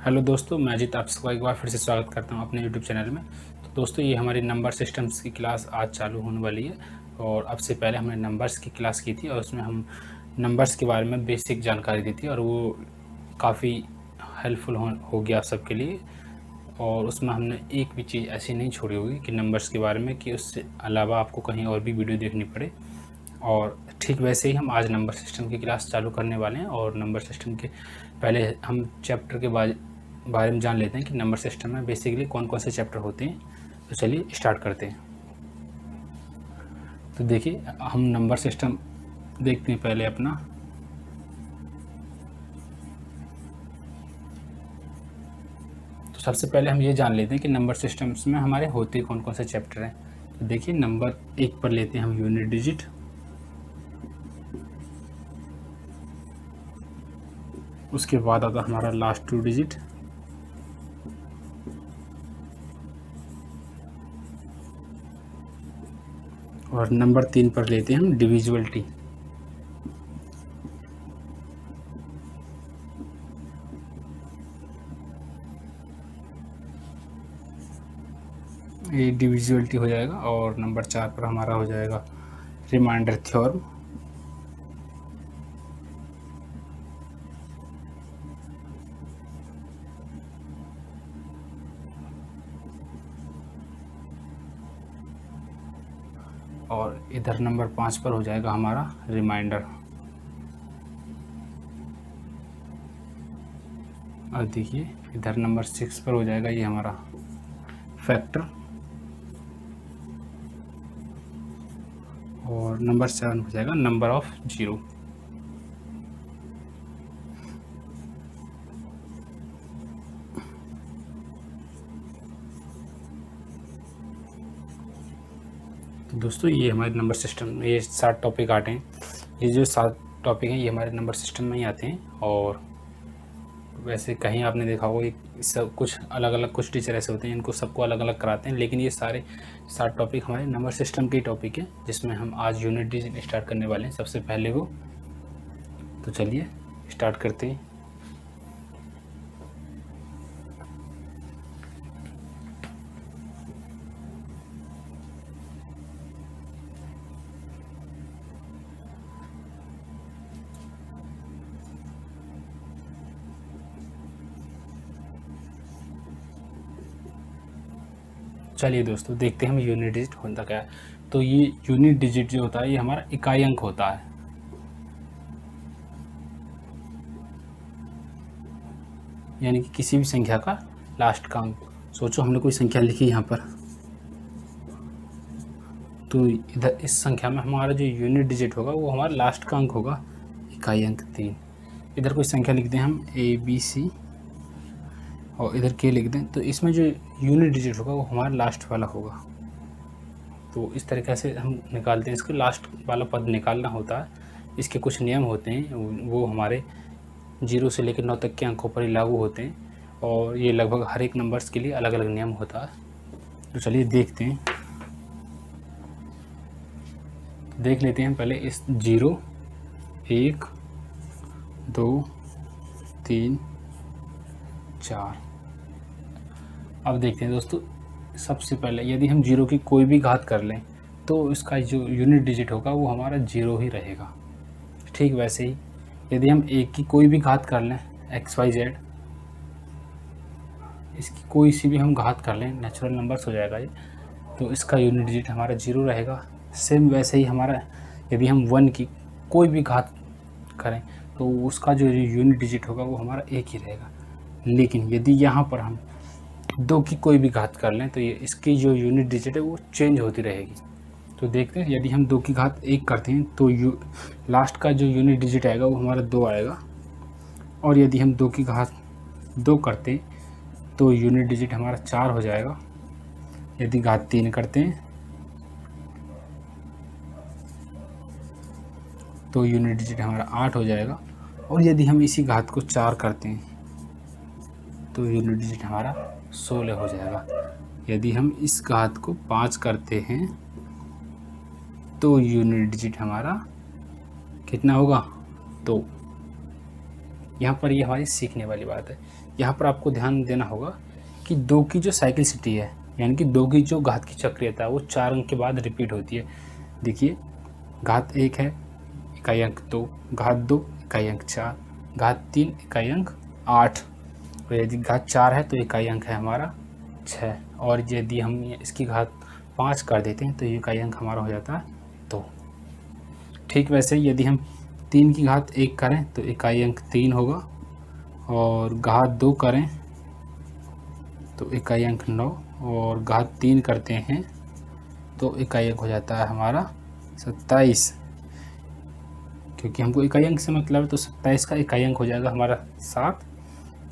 Hello दोस्तों, मैं अजीत आप सबका एक बार फिर से स्वागत करता हूं अपने यूट्यूब चैनल में। तो दोस्तों, ये हमारी नंबर सिस्टम्स की क्लास आज चालू होने वाली है। और अब से पहले हमने नंबर्स की क्लास की थी और उसमें हम नंबर्स के बारे में बेसिक जानकारी दी थी और वो काफ़ी हेल्पफुल हो गया आप सबके लिए। और उसमें हमने एक भी चीज़ ऐसी नहीं छोड़ी होगी कि नंबर्स के बारे में कि उससे अलावा आपको कहीं और भी वीडियो देखनी पड़े। और ठीक वैसे ही हम आज नंबर सिस्टम की क्लास चालू करने वाले हैं। और नंबर सिस्टम के पहले हम चैप्टर के बारे में जान लेते हैं कि नंबर सिस्टम में बेसिकली कौन कौन से चैप्टर होते हैं। तो चलिए स्टार्ट करते हैं। तो देखिए, हम नंबर सिस्टम देखते हैं पहले अपना। तो सबसे पहले हम ये जान लेते हैं कि नंबर सिस्टम्स में हमारे होते कौन कौन से चैप्टर हैं। तो देखिए, नंबर 1 पर लेते हैं हम यूनिट डिजिट। उसके बाद आता हमारा लास्ट 2 डिजिट। और नंबर 3 पर लेते हैं हम डिविजिबिलिटी। ये डिविजिबिलिटी हो जाएगा। और नंबर 4 पर हमारा हो जाएगा रिमाइंडर थ्योरम। और इधर नंबर 5 पर हो जाएगा हमारा रिमाइंडर। और देखिए, इधर नंबर 6 पर हो जाएगा ये हमारा फैक्टर। और नंबर 7 हो जाएगा नंबर ऑफ जीरो। तो दोस्तों, ये हमारे नंबर सिस्टम में ये 7 टॉपिक आते हैं। ये जो 7 टॉपिक हैं ये हमारे नंबर सिस्टम में ही आते हैं। और वैसे कहीं आपने देखा होगा सब कुछ अलग अलग, कुछ टीचर ऐसे होते हैं इनको सबको अलग अलग कराते हैं, लेकिन ये सारे 7 टॉपिक हमारे नंबर सिस्टम के टॉपिक हैं जिसमें हम आज यूनिट डिजिट स्टार्ट करने वाले हैं सबसे पहले वो। तो चलिए स्टार्ट करते हैं। चलिए दोस्तों, देखते हैं हम यूनिट डिजिट होता क्या है। तो ये यूनिट डिजिट जो होता है ये हमारा इकाई अंक होता है। यानी कि किसी भी संख्या का लास्ट का अंक। सोचो हमने कोई संख्या लिखी यहाँ पर, तो इधर इस संख्या में हमारा जो यूनिट डिजिट होगा वो हमारा लास्ट का अंक होगा, इकाई अंक 3। इधर कोई संख्या लिख दें हम ABC और इधर K लिख दें, तो इसमें जो यूनिट डिजिट होगा वो हमारा लास्ट वाला होगा। तो इस तरीक़े से हम निकालते हैं इसको, लास्ट वाला पद निकालना होता है। इसके कुछ नियम होते हैं, वो हमारे 0 से लेकर 9 तक के अंकों पर ही लागू होते हैं। और ये लगभग हर एक नंबर्स के लिए अलग अलग नियम होता है। तो चलिए देखते हैं, देख लेते हैं पहले इस 0, 1, 2, 3, 4। अब देखते हैं दोस्तों, सबसे पहले यदि हम 0 की कोई भी घात कर लें तो इसका जो यूनिट डिजिट होगा वो हमारा 0 ही रहेगा। ठीक वैसे ही यदि हम 1 की कोई भी घात कर लें XYZ, इसकी कोई सी भी हम घात कर लें, नेचुरल नंबर्स हो जाएगा ये, तो इसका यूनिट डिजिट हमारा 0 रहेगा। सेम वैसे ही हमारा यदि हम 1 की कोई भी घात करें तो उसका जो यूनिट डिजिट होगा वो हमारा 1 ही रहेगा। लेकिन यदि यहाँ पर हम 2 की कोई भी घात कर लें तो ये इसकी जो यूनिट डिजिट है वो चेंज होती रहेगी। तो देखते हैं, यदि हम 2 की घात 1 करते हैं तो लास्ट का जो यूनिट डिजिट आएगा वो हमारा 2 आएगा। और यदि हम 2 की घात 2 करते हैं तो यूनिट डिजिट हमारा 4 हो जाएगा। यदि घात 3 करते हैं तो यूनिट डिजिट हमारा 8 हो जाएगा। और यदि हम इसी घात को 4 करते हैं तो यूनिट डिजिट हमारा 16 हो जाएगा। यदि हम इस घात को 5 करते हैं तो यूनिट डिजिट हमारा कितना होगा, 2। यहाँ पर ये हमारी सीखने वाली बात है। यहाँ पर आपको ध्यान देना होगा कि 2 की जो साइक्लिसिटी है, यानी कि 2 की जो घात की चक्रीयता है, वो 4 अंक के बाद रिपीट होती है। देखिए, घात 1 है, इकाई अंक 2, घात 2 इकाई अंक 4, घात 3 इकाई अंक 8, और यदि घात 4 है तो इकाई अंक है हमारा 6, और यदि हम इसकी घात 5 कर देते हैं तो ये इकाई अंक हमारा हो जाता है 2। ठीक वैसे यदि हम 3 की घात 1 करें तो इकाई अंक 3 होगा, और घात 2 करें तो इकाई अंक 9, और घात 3 करते हैं तो इकाई अंक हो जाता है हमारा 27। क्योंकि हमको इकाई अंक से मतलब है तो 27 का इकाई अंक हो जाएगा हमारा 7,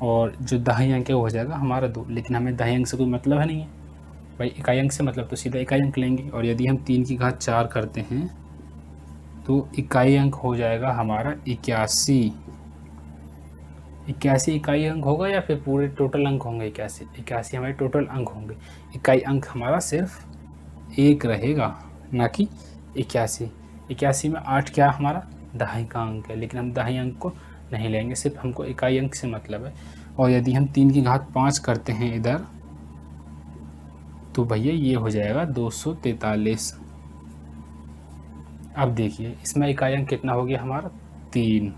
और जो दहाई अंक है वो हो जाएगा हमारा 2। लेकिन हमें दहाई अंक से कोई मतलब है नहीं है भाई, इकाई अंक से मतलब तो सीधा इकाई अंक लेंगे। और यदि हम 3 की घात 4 करते हैं तो इकाई अंक हो जाएगा हमारा 81। 81 इकाई अंक होगा या फिर पूरे टोटल अंक होंगे? 81 हमारे टोटल अंक होंगे। इकाई अंक हमारा सिर्फ 1 रहेगा, ना कि 81। 81 में 8 क्या हमारा दहाई का अंक है, लेकिन हम दहाई अंक को नहीं लेंगे, सिर्फ हमको इकाई अंक से मतलब है। और यदि हम 3 की घात 5 करते हैं इधर तो भैया ये हो जाएगा 243। अब देखिए इसमें इकाई अंक कितना हो गया हमारा 3,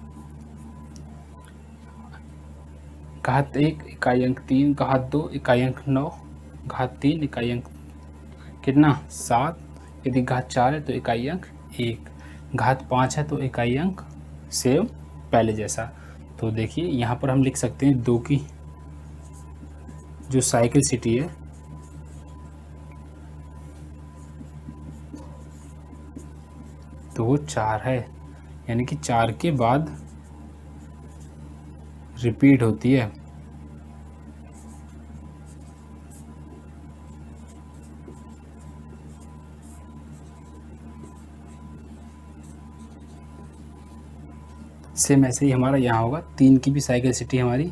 घात 1 इकाई अंक 3, घात 2 इकाई अंक 9, घात 3 इकाई अंक कितना 7, यदि घात 4 है तो इकाई अंक 1, घात 5 है तो इकाई अंक सेम पहले जैसा। तो देखिए यहाँ पर हम लिख सकते हैं 2 की जो साइक्लिसिटी है तो वो 4 है, यानी कि 4 के बाद रिपीट होती है। सेम ऐसे ही हमारा यहाँ होगा, 3 की भी साइक्लिसिटी हमारी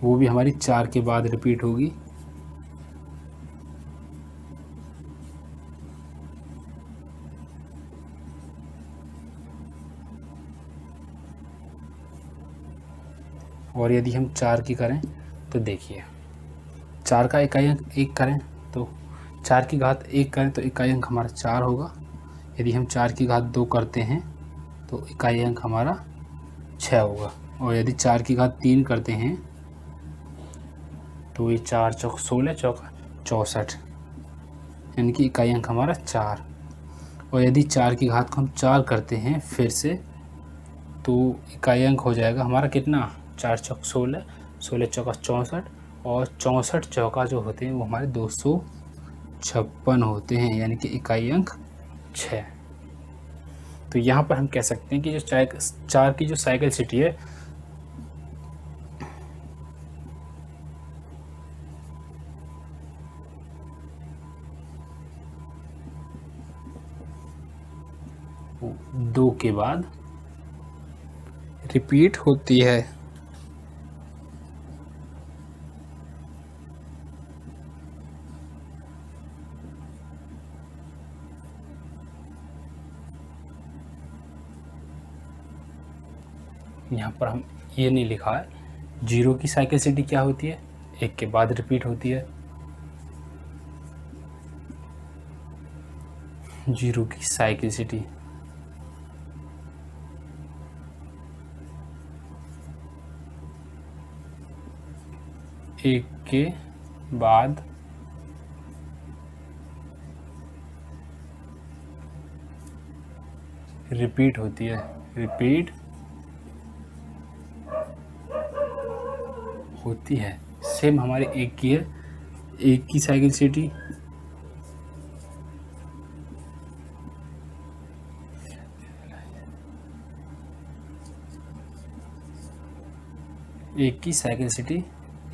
वो भी हमारी 4 के बाद रिपीट होगी। और यदि हम 4 की करें तो देखिए 4 का इकाई अंक 1 करें तो 4 की घात 1 करें तो इकाई अंक हमारा 4 होगा। यदि हम 4 की घात 2 करते हैं तो इकाई अंक हमारा 6 होगा। और यदि 4 की घात 3 करते हैं तो ये 4 चौक 16 चौका 64, यानी कि इकाई अंक हमारा 4। और यदि 4 की घात को हम 4 करते हैं फिर से तो इकाई अंक हो जाएगा हमारा कितना 4 चौक 16, 16 चौका 64, और 64 चौका जो होते हैं वो हमारे 256 होते हैं, यानी कि इकाई अंक 6। तो यहाँ पर हम कह सकते हैं कि जो 4 की जो साइक्लिसिटी है वो 2 के बाद रिपीट होती है। यहाँ पर हम ये नहीं लिखा है 0 की साइक्लिसिटी क्या होती है, 1 के बाद रिपीट होती है। 0 की साइक्लिसिटी एक के बाद रिपीट होती है, रिपीट होती है। सेम हमारे 1 की है, 1 की साइक्लिसिटी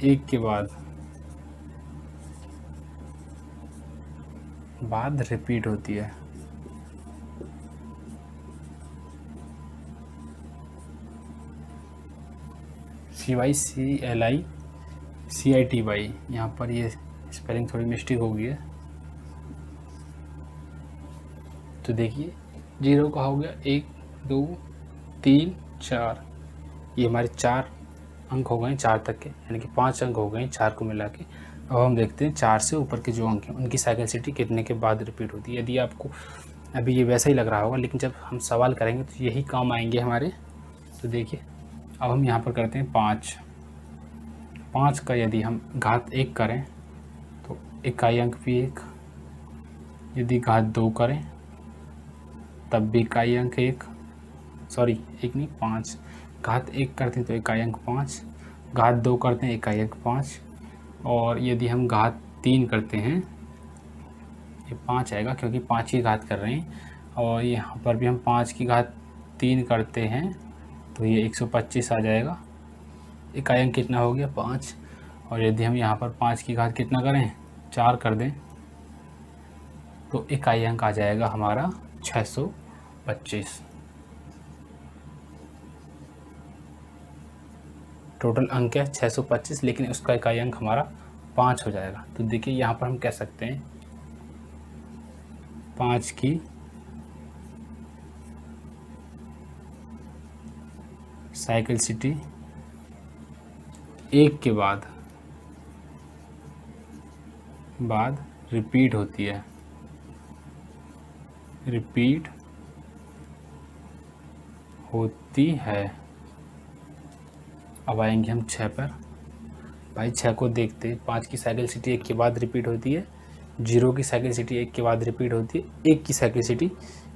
एक के बाद रिपीट होती है। CYCLI CITY, यहाँ पर ये स्पेलिंग थोड़ी मिस्टेक हो गई है, तो देखिए 0 का हो गया 1 2 3 4, ये हमारे 4 अंक हो गए 4 तक के, यानी कि 5 अंक हो गए 4 को मिला के। अब हम देखते हैं 4 से ऊपर के जो अंक हैं उनकी साइक्लिसिटी कितने के बाद रिपीट होती है। यदि आपको अभी ये वैसा ही लग रहा होगा, लेकिन जब हम सवाल करेंगे तो यही काम आएंगे हमारे। तो देखिए अब हम यहाँ पर करते हैं 5 का यदि हम घात 1 करें तो इकाई अंक भी 1, यदि घात 2 करें तब भी इकाई अंक 1, सॉरी 1 नहीं 5, घात 1 करते हैं तो इकाई अंक 5, घात 2 करते हैं इकाई अंक 5, और यदि हम घात 3 करते हैं ये 5 आएगा क्योंकि 5 की घात कर रहे हैं, और यहाँ पर भी हम 5 की घात 3 करते हैं तो ये 125 आ जाएगा। इकाई अंक कितना हो गया 5, और यदि हम यहाँ पर 5 की घात कितना करें 4 कर दें तो इकाई अंक आ जाएगा हमारा 625। टोटल अंक है 625, लेकिन उसका इकाई अंक हमारा 5 हो जाएगा। तो देखिए यहाँ पर हम कह सकते हैं 5 की साइक्लिसिटी 1 के बाद रिपीट होती है, रिपीट होती है। अब आएंगे हम 6 पर। भाई 6 को देखते हैं, 5 की साइक्लिसिटी 1 के बाद रिपीट होती है, 0 की साइक्लिसिटी 1 के बाद रिपीट होती है, 1 की साइक्लिसिटी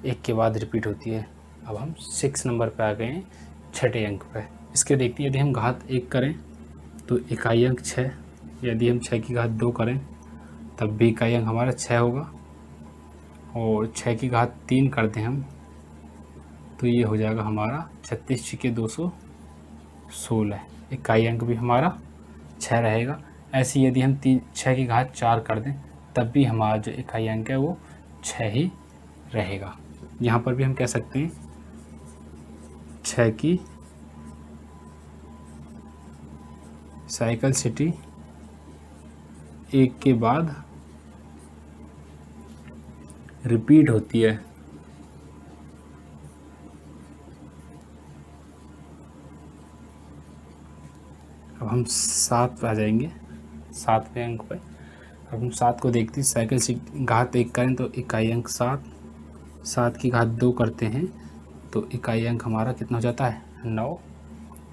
1 के बाद रिपीट होती है। अब हम 6 नंबर पे आ गए हैं, छठे अंक पे। इसके देखते हैं यदि हम घात 1 करें तो इकाई अंक 6, यदि हम 6 की घात 2 करें तब भी इकाई अंक हमारा 6 होगा, और 6 की घात 3 कर दें हम तो ये हो जाएगा हमारा 36 के 216, इकाई अंक भी हमारा 6 रहेगा। ऐसे यदि हम 6 की घात 4 कर दें तब भी हमारा जो इकाई अंक है वो 6 ही रहेगा। यहाँ पर भी हम कह सकते हैं 6 की साइक्लिसिटी 1 के बाद रिपीट होती है। अब हम 7 पे आ जाएंगे, 7वें अंक पे। अब हम 7 को देखते हैं, साइक्लिसिटी घात 1 करें तो इकाई अंक 7, 7 की घात 2 करते हैं तो इकाई अंक हमारा कितना हो जाता है 9,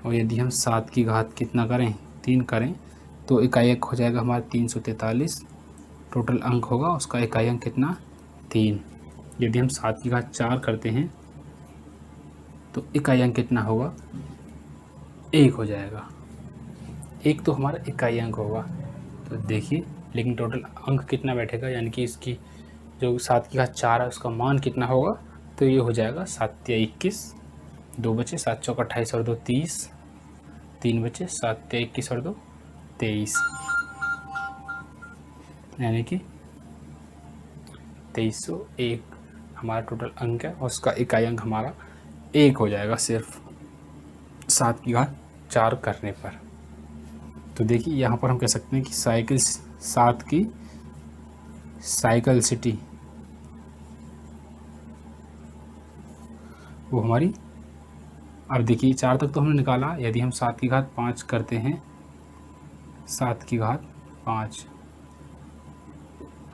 और यदि हम 7 की घात कितना करें 3 करें तो इकाई अंक हो जाएगा हमारा 343। टोटल अंक होगा उसका इकाई अंक कितना 3। यदि हम 7 की घात 4 करते हैं तो इकाई अंक कितना होगा 1 हो जाएगा, 1 तो हमारा इकाई अंक होगा। तो देखिए लेकिन टोटल अंक कितना बैठेगा, यानी कि इसकी जो 7 की घात 4 है उसका मान कितना होगा, तो ये हो जाएगा 7 या 21, 2 बचे, 7 चौक 28 और 2 30, 3 बचे, 7 या 21 और 2 23, यानी कि 2301 हमारा टोटल अंक है, और उसका इकाई अंक हमारा 1 हो जाएगा सिर्फ 7 की घात 4 करने पर। तो देखिए यहाँ पर हम कह सकते हैं कि 7 की साइक्लिसिटी वो हमारी, अब देखिए 4 तक तो हमने निकाला, यदि हम 7 की घात 5 करते हैं, 7 की घात 5,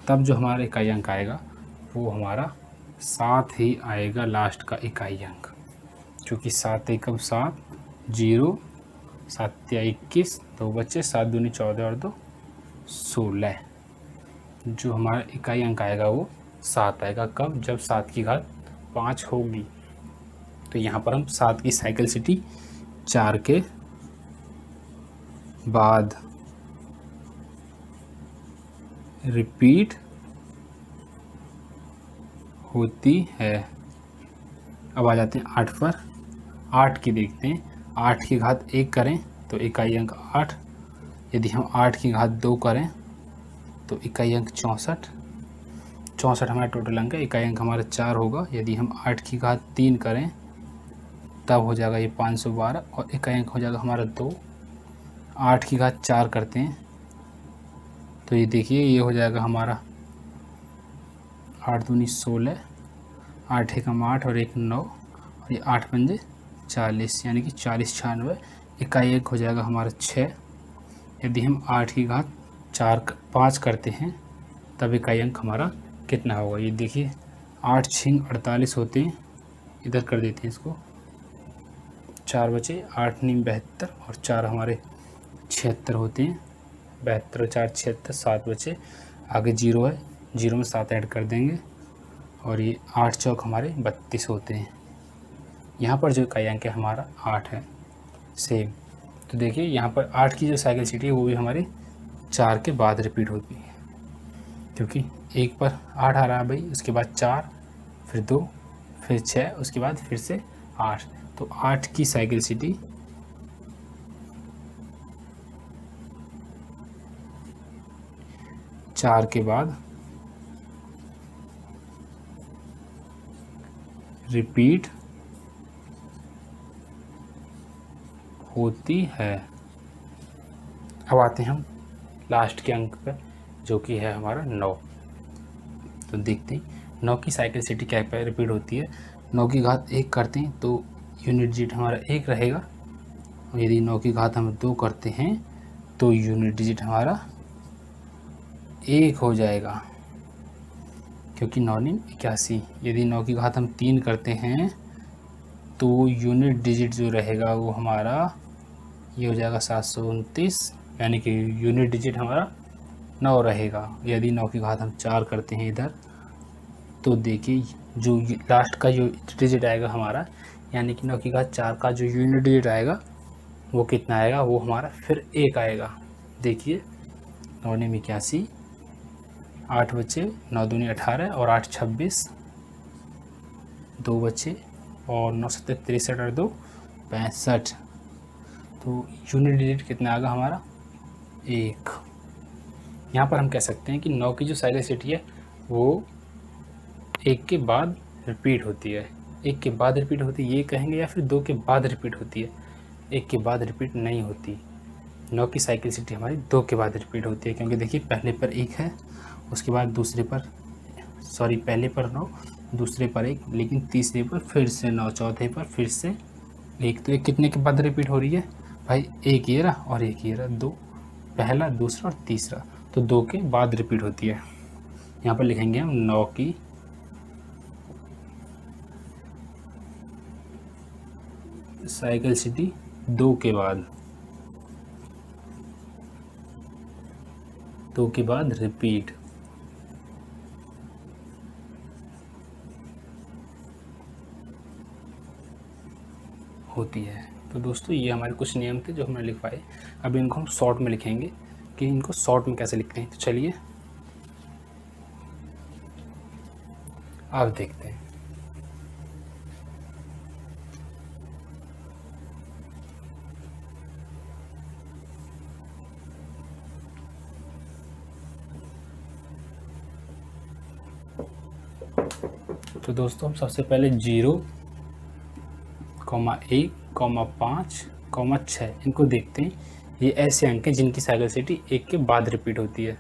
तब जो हमारा इकाई अंक आएगा वो हमारा 7 ही आएगा, लास्ट का इकाई अंक। क्योंकि 7 एकम 7, 0, 7 या 21, 2 बच्चे, 7 दूनी 14 और 2 16, जो हमारा इकाई अंक आएगा वो 7 आएगा। कब, जब 7 की घात 5 होगी। तो यहाँ पर हम 7 की साइक्लिसिटी 4 के बाद रिपीट होती है। अब आ जाते हैं 8 पर। 8 की देखते हैं, 8 की घात 1 करें तो इकाई अंक 8, यदि हम 8 की घात 2 करें तो इकाई अंक 64, 64 हमारा टोटल अंक है, इकाई अंक हमारा 4 होगा। यदि हम 8 की घात 3 करें तब हो जाएगा ये 512, और इकाई अंक हो जाएगा हमारा 2। 8 की घात 4 करते हैं तो ये देखिए ये हो जाएगा हमारा 8 दूनी 16, 8 एकम 8 और 1 9 और ये 8 पंजे 40 यानी कि 40 96। इकाई अंक हो जाएगा हमारा 6। यदि हम 8 की घात 5 करते हैं तब इकाई अंक हमारा कितना होगा? ये देखिए 8 6 48 होते हैं, इधर कर देते हैं इसको, 4 बचे, 8 9 72 और 4 हमारे 76 होते हैं, 72 4 76, 7 बचे, आगे 0 है, 0 में 7 ऐड कर देंगे और ये 8 चौक हमारे 32 होते हैं। यहाँ पर जो इकाई अंक है हमारा 8 है सेम। तो देखिए यहाँ पर 8 की जो साइकिल सिटी है वो भी हमारी 4 के बाद रिपीट होती है, क्योंकि एक पर 8 आ रहा है भाई, उसके बाद 4, फिर 2, फिर 6, उसके बाद फिर से 8। तो 8 की साइकिल सिटी चार के बाद रिपीट होती है। अब आते हैं हम लास्ट के अंक पर, जो कि है हमारा 9। तो देखते हैं 9 की साइकिल सिटी क्या पे रिपीट होती है। 9 की घात 1 करते हैं तो यूनिट डिजिट हमारा 1 रहेगा, और यदि 9 की घात हम 2 करते हैं तो यूनिट डिजिट हमारा 1 हो जाएगा, क्योंकि 9 9 81। यदि 9 की घात हम 3 करते हैं तो यूनिट डिजिट जो रहेगा वो हमारा ये हो जाएगा 729, यानी कि यूनिट डिजिट हमारा 9 रहेगा। यदि 9 की घात हम 4 करते हैं इधर, तो देखिए जो लास्ट का जो डिजिट आएगा हमारा, यानी कि 9 की घात 4 का जो यूनिट डिजिट आएगा वो कितना आएगा? वो हमारा फिर 1 आएगा। देखिए 9 9 81, 8 बचे, 9 दूनी 18 और 8 26, 2 बचे और 9 7 63 और 2 65। तो यूनिट डिजिट कितना आएगा हमारा? 1। यहाँ पर हम कह सकते हैं कि 9 की जो साइकिल सिटी है वो 1 के बाद रिपीट होती है। 1 के बाद रिपीट होती है ये कहेंगे, या फिर 2 के बाद रिपीट होती है? 1 के बाद रिपीट नहीं होती। 9 की साइकिल सिटी हमारी 2 के बाद रिपीट होती है, क्योंकि देखिए पहले पर 1 है, उसके बाद दूसरे पर पहले पर 9, दूसरे पर 1, लेकिन तीसरे पर फिर से 9, चौथे पर फिर से 1। तो 1 कितने के बाद रिपीट हो रही है भाई? 1 ये रहा और 1 ये रहा, 2, पहला, दूसरा और तीसरा, तो 2 के बाद रिपीट होती है। यहाँ पर लिखेंगे हम 9 की साइकिल सिटी 2 के बाद, 2 के बाद रिपीट होती है। तो दोस्तों ये हमारे कुछ नियम थे जो हमने लिखवाए। अब इनको हम शॉर्ट में लिखेंगे कि इनको शॉर्ट में कैसे लिखते हैं। तो चलिए आप देखते हैं। तो दोस्तों हम सबसे पहले 0, 1, 5, 6 इनको देखते हैं। ये ऐसे अंक हैं जिनकी साइकिल सिटी 1 के बाद रिपीट होती है।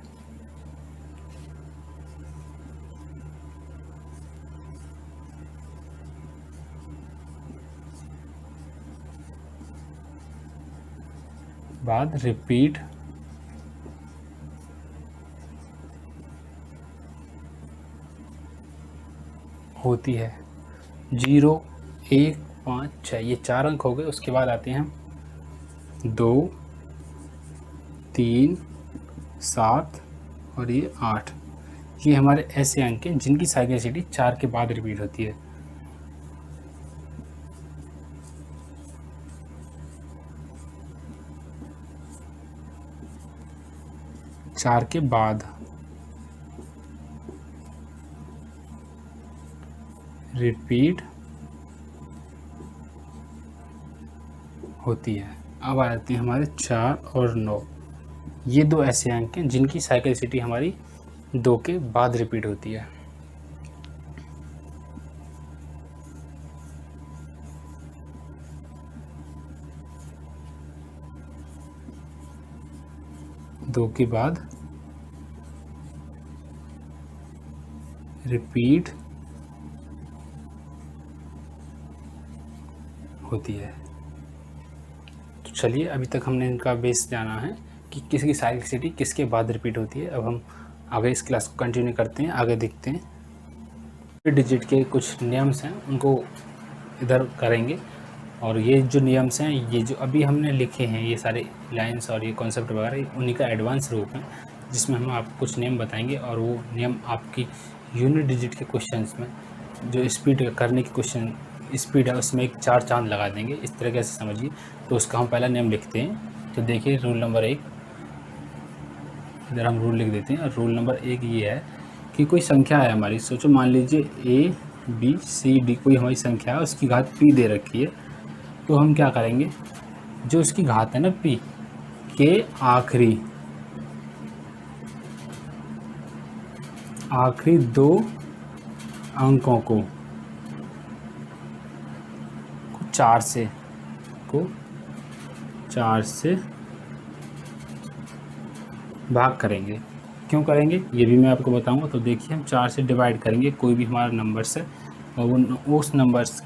बाद रिपीट होती है। 0, 1, 5, 6 ये 4 अंक हो गए। उसके बाद आते हैं हम 2, 3, 7 और ये 8। ये हमारे ऐसे अंक हैं जिनकी साइकिल सिटी 4 के बाद रिपीट होती है। चार के बाद रिपीट होती है। अब आ जाते हैं हमारे 4 और 9। ये 2 ऐसे अंक हैं जिनकी साइकिल सिटी हमारी 2 के बाद रिपीट होती है। दो के बाद रिपीट होती है। तो चलिए, अभी तक हमने इनका बेस जाना है कि किसकी साइक्लिसिटी किसके बाद रिपीट होती है। अब हम आगे इस क्लास को कंटिन्यू करते हैं, आगे देखते हैं। डिजिट के कुछ नियम्स हैं उनको इधर करेंगे, और ये जो नियम्स हैं, ये जो अभी हमने लिखे हैं, ये सारे लाइंस और ये कॉन्सेप्ट वगैरह, उन्हीं का एडवांस रूप है, जिसमें हम आपको कुछ नियम बताएंगे, और वो नियम आपकी यूनिट डिजिट के क्वेश्चंस में जो स्पीड करने की क्वेश्चन स्पीड है उसमें एक 4 चांद लगा देंगे, इस तरीके से समझिए। तो उसका हम पहला नियम लिखते हैं। तो देखिए, रूल नंबर 1, इधर हम रूल लिख देते हैं। और रूल नंबर 1 ये है कि कोई संख्या है हमारी, सोचो मान लीजिए ABCD कोई हमारी संख्या है, उसकी घात P दे रखी है। तो हम क्या करेंगे, जो उसकी घात है ना P के आखिरी 2 अंकों को 4 से भाग करेंगे। क्यों करेंगे ये भी मैं आपको बताऊंगा। तो देखिए, हम 4 से डिवाइड करेंगे कोई भी हमारा नंबर्स है, और उस नंबर्स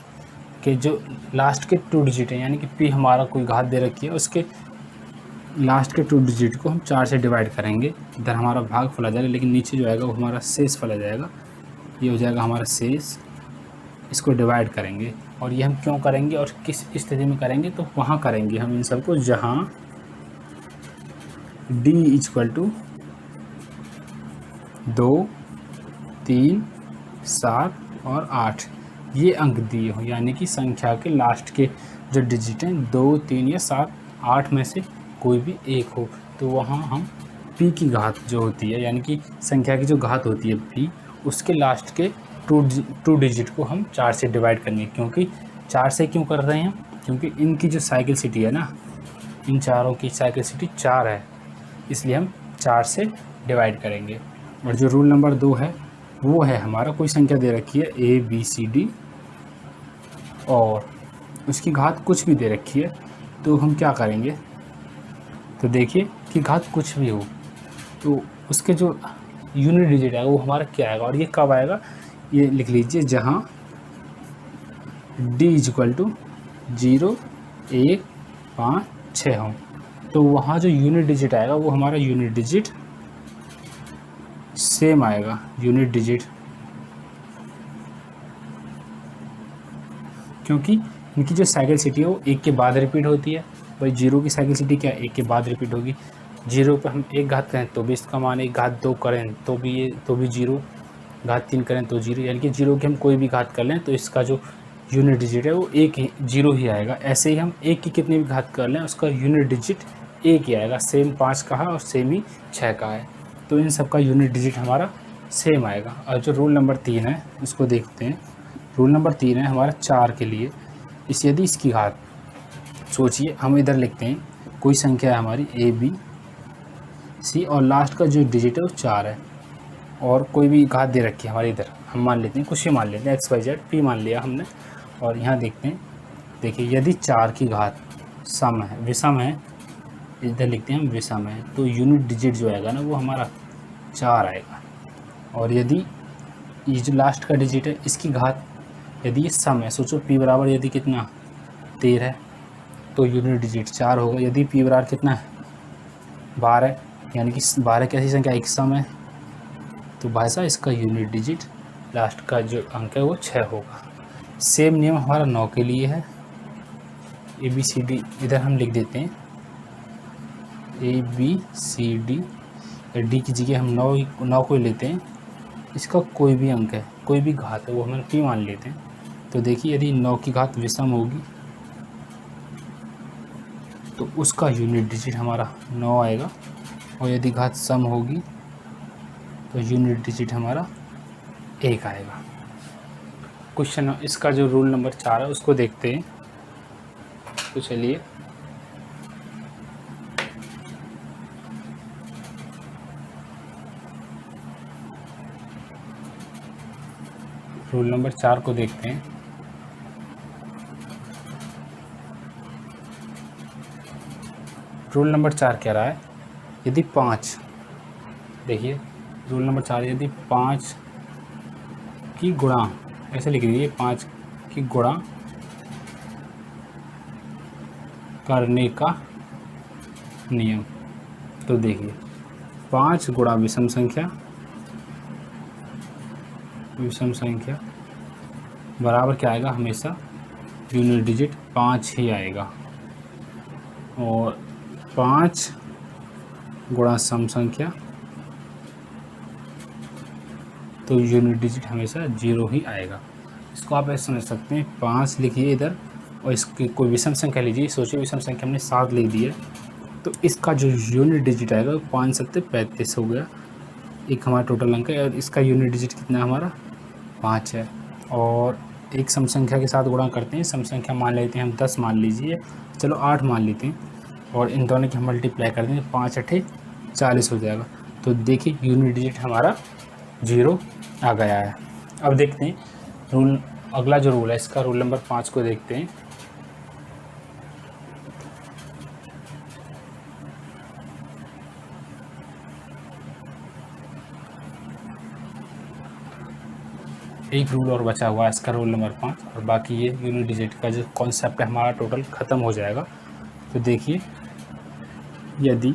के जो लास्ट के 2 डिजिट हैं, यानी कि P हमारा कोई घात दे रखी है, उसके लास्ट के 2 डिजिट को हम 4 से डिवाइड करेंगे। इधर हमारा भागफल आ जाएगा, लेकिन नीचे जो आएगा वो हमारा शेषफल आ जाएगा। ये हो जाएगा हमारा शेष। इसको डिवाइड करेंगे, और ये हम क्यों करेंगे और किस स्थिति में करेंगे, तो वहाँ करेंगे हम इन सबको जहाँ D = 2, 3, 7 और 8 ये अंक दिए हो, यानी कि संख्या के लास्ट के जो डिजिट हैं 2, 3 या 7, 8 में से कोई भी एक हो। तो वहाँ हम P की घात जो होती है, यानी कि संख्या की जो घात होती है P, उसके लास्ट के 2 डिजिट को हम 4 से डिवाइड करेंगे। क्योंकि 4 से क्यों कर रहे हैं, क्योंकि इनकी जो साइक्लिसिटी है ना, इन चारों की साइक्लिसिटी 4 है, इसलिए हम 4 से डिवाइड करेंगे। और जो रूल नंबर 2 है वो है, हमारा कोई संख्या दे रखी है ABCD और उसकी घात कुछ भी दे रखी है, तो हम क्या करेंगे, तो देखिए कि घात कुछ भी हो तो उसके जो यूनिट डिजिट है वो हमारा क्या आएगा, और ये कब आएगा, ये लिख लीजिए जहाँ D = 0, 1, 5, 6 हो। तो वहाँ जो यूनिट डिजिट आएगा वो हमारा यूनिट डिजिट सेम आएगा। यूनिट डिजिट, क्योंकि इनकी जो साइक्लिसिटी है वो 1 के बाद रिपीट होती है। भाई 0 की साइक्लिसिटी क्या है, 1 के बाद रिपीट होगी। 0 पर हम 1 घात करें तो भी इसका मान 1, घात 2 करें तो भी 0, घात 3 करें तो 0, यानी कि 0 की हम कोई भी घात कर लें तो इसका जो यूनिट डिजिट है वो 0 ही आएगा। ऐसे ही हम 1 की कितनी भी घात कर लें उसका यूनिट डिजिट 1 ही आएगा। सेम 5 का है और सेम ही 6 का है, तो इन सब का यूनिट डिजिट हमारा सेम आएगा। और जो रूल नंबर 3 है उसको देखते हैं। रूल नंबर 3 है हमारा 4 के लिए। यदि इसकी घात, सोचिए हम इधर लिखते हैं कोई संख्या है हमारी ABC और लास्ट का जो डिजिट है वो 4 है, और कोई भी घात दे रखी है हमारे इधर, हम मान लेते हैं कुछ ही मान लेते हैं, XYZ P मान लिया हमने। और यहाँ देखते हैं, देखिए यदि 4 की घात सम है, विषम है, इधर लिखते हैं हम विषम है, तो यूनिट डिजिट जो आएगा ना वो हमारा 4 आएगा। और यदि ये जो लास्ट का डिजिट है इसकी घात यदि ये सम है, सोचो P बराबर यदि कितना 13 है तो यूनिट डिजिट 4 होगा। यदि P बराबर कितना है 12, यानी कि 12 कैसी संख्या, एक सम है, तो भाई साहब इसका यूनिट डिजिट लास्ट का जो अंक है वो 6 होगा। सेम नियम हमारा 9 के लिए है। ABCD इधर हम लिख देते हैं ABCD, D की जगह हम 9 को लेते हैं, इसका कोई भी अंक है, कोई भी घात है वो हम P मान लेते हैं। तो देखिए यदि 9 की घात विषम होगी तो उसका यूनिट डिजिट हमारा 9 आएगा, और यदि घात सम होगी तो यूनिट डिजिट हमारा 1 आएगा। क्वेश्चन इसका जो रूल नंबर 4 है उसको देखते हैं। तो चलिए, रूल नंबर 4 को देखते हैं। रूल नंबर 4 कह रहा है यदि 5, देखिए रूल नंबर 4, यदि 5 की गुणा, ऐसे लिख दीजिए 5 की गुणा करने का नियम। तो देखिए 5 गुणा विषम संख्या बराबर क्या आएगा, हमेशा यूनिट डिजिट 5 ही आएगा, और 5 गुणा सम संख्या तो यूनिट डिजिट हमेशा 0 ही आएगा। इसको आप ऐसे समझ सकते हैं, 5 लिखिए इधर और इसकी कोई विषम संख्या लीजिए। सोचिए विषम संख्या हमने 7 लिख दी है, तो इसका जो यूनिट डिजिट आएगा वो 5 7 35 हो गया, एक हमारा टोटल अंक है, और इसका यूनिट डिजिट कितना है हमारा 5 है। और एक सम संख्या के साथ गुणा करते हैं, सम संख्या मान लेते हैं हम 10 मान लीजिए, चलो 8 मान लेते हैं, और इन दोनों की हम मल्टीप्लाई कर देंगे, 5 8 40 हो जाएगा। तो देखिए यूनिट डिजिट हमारा 0 आ गया है। अब देखते हैं रूल, अगला जो रूल है इसका रूल नंबर 5 को देखते हैं। एक रूल और बचा हुआ है इसका, रूल नंबर 5, और बाकी ये यूनिट डिजिट का जो कॉन्सेप्ट है हमारा टोटल ख़त्म हो जाएगा। तो देखिए यदि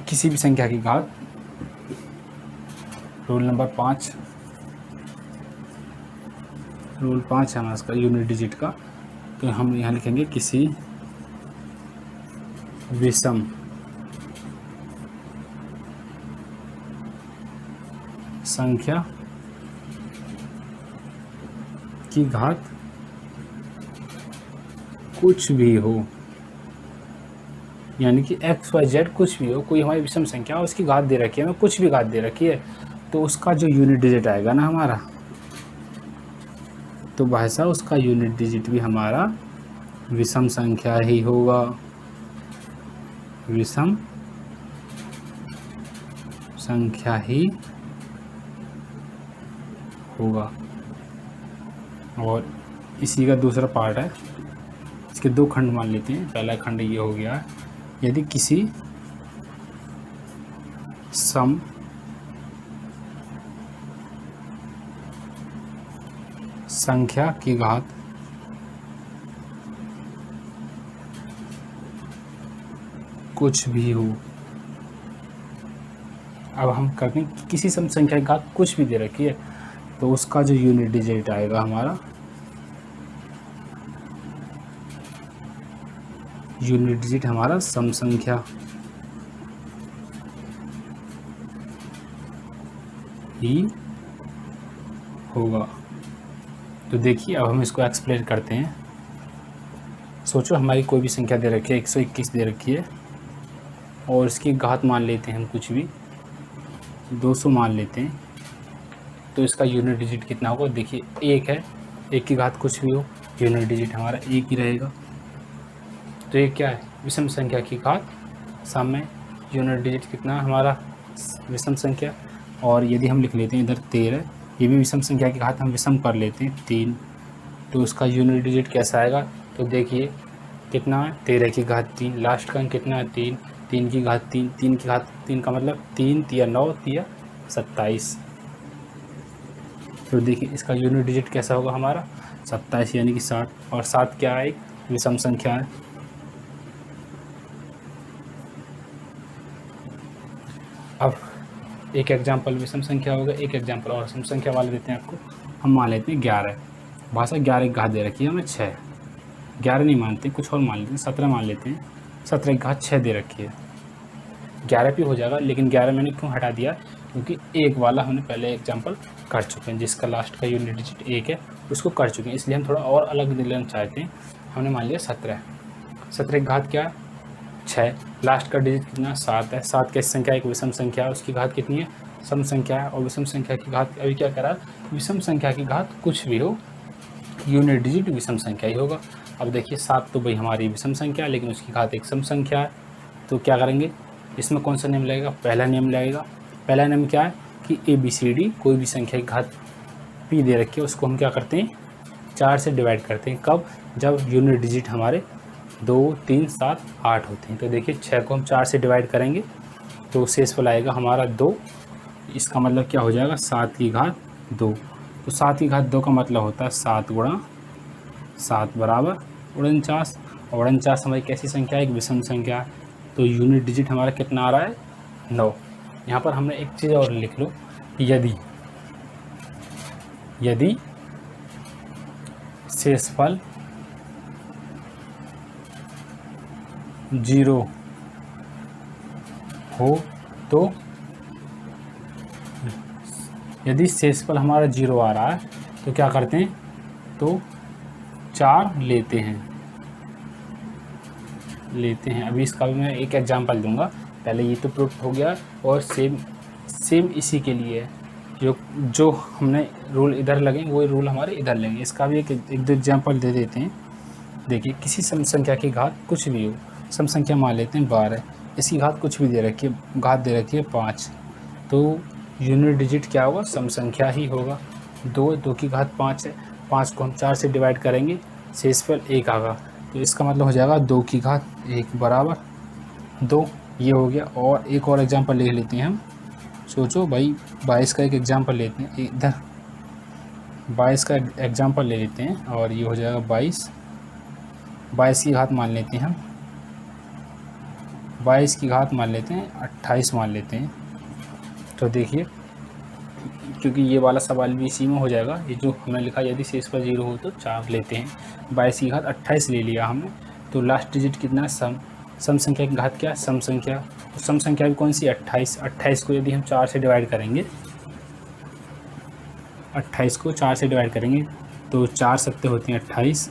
किसी भी संख्या की घात, रूल नंबर 5, रूल 5 है हमारा इसका यूनिट डिजिट का, तो हम यहाँ लिखेंगे किसी विषम संख्या की घात कुछ भी हो, यानी कि x y z कुछ भी हो, कोई हमारी विषम संख्या हो, उसकी घात दे रखी है, हमें कुछ भी घात दे रखी है, तो उसका जो यूनिट डिजिट आएगा ना हमारा, तो भाई साहब उसका यूनिट डिजिट भी हमारा विषम संख्या ही होगा, विषम संख्या ही होगा। और इसी का दूसरा पार्ट है, इसके 2 खंड मान लेते हैं। पहला खंड ये हो गया, यदि किसी सम संख्या की घात कुछ भी हो, अब हम करते हैं कि किसी सम संख्या की घात कुछ भी दे रखी है, तो उसका जो यूनिट डिजिट आएगा हमारा, यूनिट डिजिट हमारा सम संख्या ही होगा। तो देखिए अब हम इसको एक्सप्लेन करते हैं। सोचो हमारी कोई भी संख्या दे रखी है, 121 दे रखी है, और इसकी घात मान लेते हैं हम कुछ भी, 200 मान लेते हैं, तो इसका यूनिट डिजिट कितना होगा, देखिए 1 है, 1 की घात कुछ भी हो, यूनिट डिजिट हमारा 1 ही रहेगा। तो ये क्या है, विषम संख्या की घात सम में यूनिट डिजिट कितना हमारा विषम संख्या, और यदि हम लिख लेते हैं इधर 13, ये भी विषम संख्या की घात हम विषम कर लेते हैं 3, तो उसका यूनिट डिजिट कैसा आएगा, तो देखिए कितना है, 13 की घात 3, लास्ट का अंक कितना है 3, 3 की घात 3, 3 की घात 3 का मतलब 3 3 9 3 27। तो देखिए इसका यूनिट डिजिट कैसा होगा हमारा 27, यानी कि 60, और 7 क्या है, एक विषम संख्या है। अब एक एग्जाम्पल विषम संख्या होगा, एक एग्जाम्पल और सम संख्या वाले देते हैं आपको। हम मान लेते हैं 11, भाषा 11 की घात दे रखी है हमें 6, 11 नहीं मानते, कुछ और मान लेते हैं, 17 मान लेते हैं, 17 की घात 6 दे रखी है, 11 भी हो जाएगा, लेकिन 11 मैंने क्यों हटा दिया, क्योंकि एक वाला हमने पहले एग्जाम्पल कर चुके हैं, जिसका लास्ट का यूनिट डिजिट 1 है, उसको कर चुके हैं, इसलिए हम थोड़ा और अलग लेना चाहते हैं। हमने मान लिया 17, 17 की घात क्या है 6, लास्ट का डिजिट कितना 7 है, 7 कैसी संख्या एक विषम संख्या है, उसकी घात कितनी है सम संख्या है, और विषम संख्या की घात अभी क्या करा, विषम संख्या की घात कुछ भी हो, यूनिट डिजिट विषम संख्या ही होगा। अब देखिए 7 तो भाई हमारी विषम संख्या है, लेकिन उसकी घात एक सम संख्या है, तो क्या करेंगे, इसमें कौन सा नियम लगेगा, पहला नियम लगेगा। पहला नियम क्या है कि ABCD कोई भी संख्या की घात P दे रखी है, उसको हम क्या करते हैं 4 से डिवाइड करते हैं, कब, जब यूनिट डिजिट हमारे 2 3 7 8 होते हैं। तो देखिए 6 को हम 4 से डिवाइड करेंगे तो शेषफल आएगा हमारा 2, इसका मतलब क्या हो जाएगा 7 की घात 2, तो 7 की घात 2 का मतलब होता है 7 गुणा 7 बराबर 49, और 49 हमारी कैसी संख्या है, एक विषम संख्या है। तो यूनिट डिजिट हमारा कितना आ रहा है, 9। यहाँ पर हमने एक चीज़ और लिख लो कि यदि शेषफल 0 हो तो, यदि शेषफल हमारा 0 आ रहा है तो क्या करते हैं, तो 4 लेते हैं। अभी इसका भी मैं एक एग्जांपल दूंगा। पहले ये तो प्रूफ हो गया, और सेम इसी के लिए है, जो हमने रूल इधर लगे वही रूल हमारे इधर लेंगे। इसका भी एक दो एग्जांपल दे देते हैं। देखिए, किसी सम संख्या की घात कुछ भी हो, सम संख्या मान लेते हैं 12, इसकी घात कुछ भी दे रखी है, घात दे रखी है 5, तो यूनिट डिजिट क्या होगा, सम संख्या ही होगा। 2 की घात 5 है, 5 को हम 4 से डिवाइड करेंगे, शेषफल 1 आएगा, तो इसका मतलब हो जाएगा 2 की घात 1 बराबर 2। ये हो गया। और एक और एग्जांपल ले लेते हैं हम। सोचो भाई, 22 का एक एग्जांपल लेते हैं, इधर 22 का एग्जांपल ले लेते हैं, और ये हो जाएगा 22 की घात मान लेते हैं हम, 22 की घात मान लेते हैं, 28 मान लेते हैं। तो देखिए, क्योंकि ये वाला सवाल भी इसी में हो जाएगा, ये जो हमने लिखा यदि शेषफल 0 हो तो 4 लेते हैं, 22 की घात 28 ले लिया हमने, तो लास्ट डिजिट कितना, सम संख्या की घात क्या है, सम संख्या। तो सम संख्या भी कौन सी, 28। 28 को यदि हम 4 से डिवाइड करेंगे, 28 को 4 से डिवाइड करेंगे तो 4 सत्ते होती हैं 28।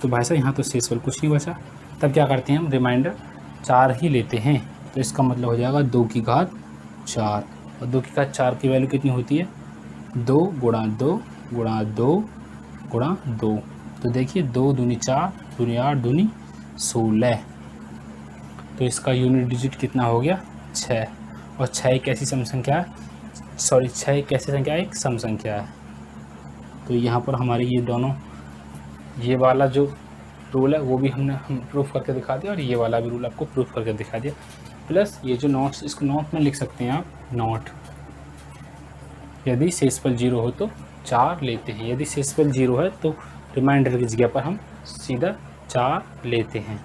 तो भाई साहब यहाँ तो शेषफल कुछ नहीं बचा, तब क्या करते हैं हम, रिमाइंडर 4 ही लेते हैं। तो इसका मतलब हो जाएगा 2 की घात 4, और 2 की घात 4 की वैल्यू कितनी होती है, 2 गुणा 2 गुणा 2 गुणा 2। तो देखिए, 2 दूनी 4, दूनी 8, दूनी 16। तो इसका यूनिट डिजिट कितना हो गया, 6। और 6 एक ऐसी सम संख्या है, 6 एक कैसी संख्या है, एक सम संख्या है। तो यहाँ पर हमारे ये दोनों, ये वाला जो रूल है वो भी हम प्रूफ करके दिखा दिया, और ये वाला भी रूल आपको प्रूफ करके दिखा दिया। प्लस ये जो नोट्स, इसको नोट में लिख सकते हैं आप, नोट, यदि शेषफल 0 हो तो 4 लेते हैं, यदि शेषफल 0 है तो रिमाइंडर की जगह पर हम सीधा 4 लेते हैं।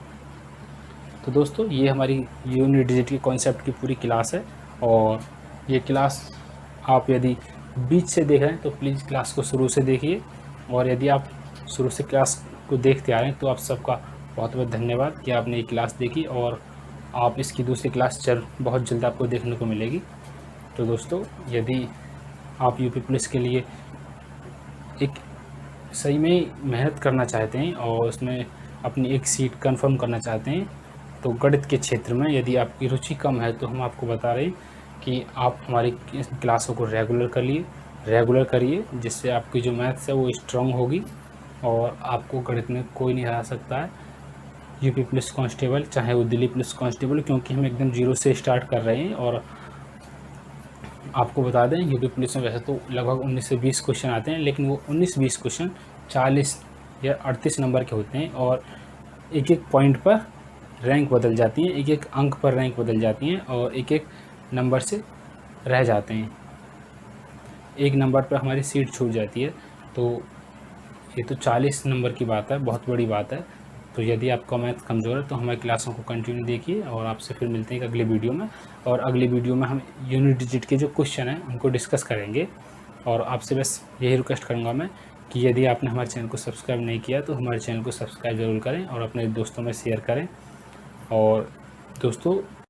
तो दोस्तों, ये हमारी यूनिट डिजिट के कॉन्सेप्ट की पूरी क्लास है, और ये क्लास आप यदि बीच से देख रहे हैं तो प्लीज़ क्लास को शुरू से देखिए, और यदि आप शुरू से क्लास को देखते आ रहे हैं तो आप सबका बहुत बहुत धन्यवाद कि आपने ये क्लास देखी, और आप इसकी दूसरी क्लास बहुत जल्द आपको देखने को मिलेगी। तो दोस्तों, यदि आप यूपी पुलिस के लिए एक सही में मेहनत करना चाहते हैं और उसमें अपनी एक सीट कंफर्म करना चाहते हैं, तो गणित के क्षेत्र में यदि आपकी रुचि कम है तो हम आपको बता रहे हैं कि आप हमारी क्लासों को रेगुलर करिए, जिससे आपकी जो मैथ्स है वो स्ट्रांग होगी, और आपको गणित में कोई नहीं हरा सकता है। यूपी पुलिस कांस्टेबल, चाहे वो दिल्ली पुलिस कांस्टेबल, क्योंकि हम एकदम 0 से स्टार्ट कर रहे हैं। और आपको बता दें, यूपी पुलिस में वैसे तो लगभग 19 से 20 क्वेश्चन आते हैं, लेकिन वो 19-20 क्वेश्चन 40 या 38 नंबर के होते हैं, और एक एक पॉइंट पर रैंक बदल जाती है, एक एक अंक पर रैंक बदल जाती हैं, और एक एक नंबर से रह जाते हैं, एक नंबर पर हमारी सीट छूट जाती है। तो ये तो 40 नंबर की बात है, बहुत बड़ी बात है। तो यदि आपका मैथ कमज़ोर है तो हमारी क्लासों को कंटिन्यू देखिए, और आपसे फिर मिलते हैं अगले वीडियो में। और अगले वीडियो में हम यूनिट डिजिट के जो क्वेश्चन हैं उनको डिस्कस करेंगे। और आपसे बस यही रिक्वेस्ट करूँगा मैं कि यदि आपने हमारे चैनल को सब्सक्राइब नहीं किया तो हमारे चैनल को सब्सक्राइब ज़रूर करें, और अपने दोस्तों में शेयर करें। और दोस्तों,